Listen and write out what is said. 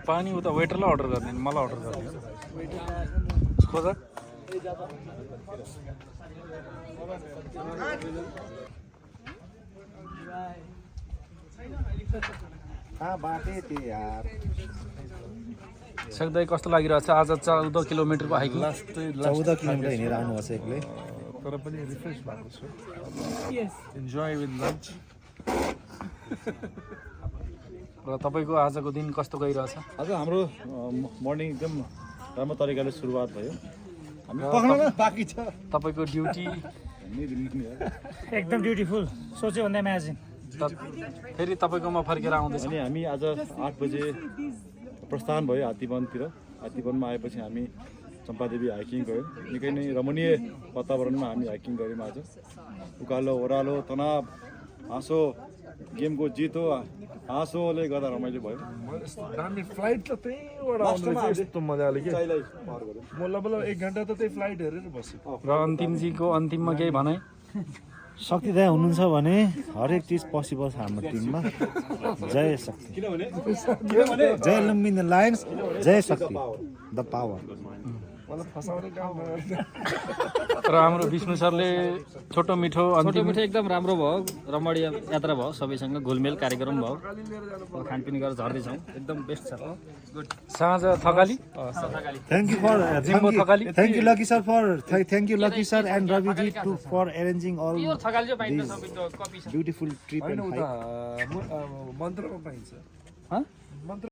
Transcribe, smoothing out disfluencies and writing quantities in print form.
पानी उता वेटरलाई अर्डर गर्ने मलाई अर्डर गर्ने खोज सक्दै कस्तो लागिरहेछ आज 14 किलोमिटरको हाइकिङ 14 किलोमिटर हिँडेर आउनुभएको छ एक्लै तर पनि रिफ्रेस भएको छु इन्जोय विथ लन्च र तपाईको आजको दिन कस्तो गइरहेछ आज हाम्रो मर्निङ एकदम राम्रो तरिकाले सुरुवात भयो हामी बाँकी छ तपाईको ड्युटी एकदम ब्युटिफुल सोच्यो भन्दा इमेजिन फेरि तपाईकोमा फर्केर आउँदैछ अनि हामी आज 8 बजे प्रस्थान भयो हात्तीवनतिर हात्तीवनमा आएपछि हामी चम्पादेवी हाइकिङ गयौँ निकै नै रमणीय वातावरणमा हामी हाइकिङ गऱ्यौँ आज उकालो ओह्रालो तनाव हाँसो गेमको जित हो हाँसोले गर्दा रमाइलो भयो दामी फ्लाइट त त्यहीँबाट आउँदै थियो यस्तो मजाले कि म लगभग 1 घन्टा त त्यही फ्लाइट हेरेर बसेँ र अन्तिमजीको अन्तिममा केही भनाइ शक्ति दाइ हुनुहुन्छ भने हरेक चिज पोसिबल छ हाम्रो टिममा जय शक्ति जय लुम्बिनी लायन्स जय शक्ति द पावर मलाई फसाउने काम र हाम्रो विष्णु सरले छोटो मिठो छोटो मिठो एकदम राम्रो भयो रमणीय यात्रा भयो सबैसँग घुलमेल कार्यक्रम भयो खानपिन गरेर झर्दैछौँ एकदम बेस्ट छ साँझ Thakali thank you lucky sir thank you lucky sir and रविजी to for arranging all beautiful trip होइन उता मन्त्रमा पाइन्छ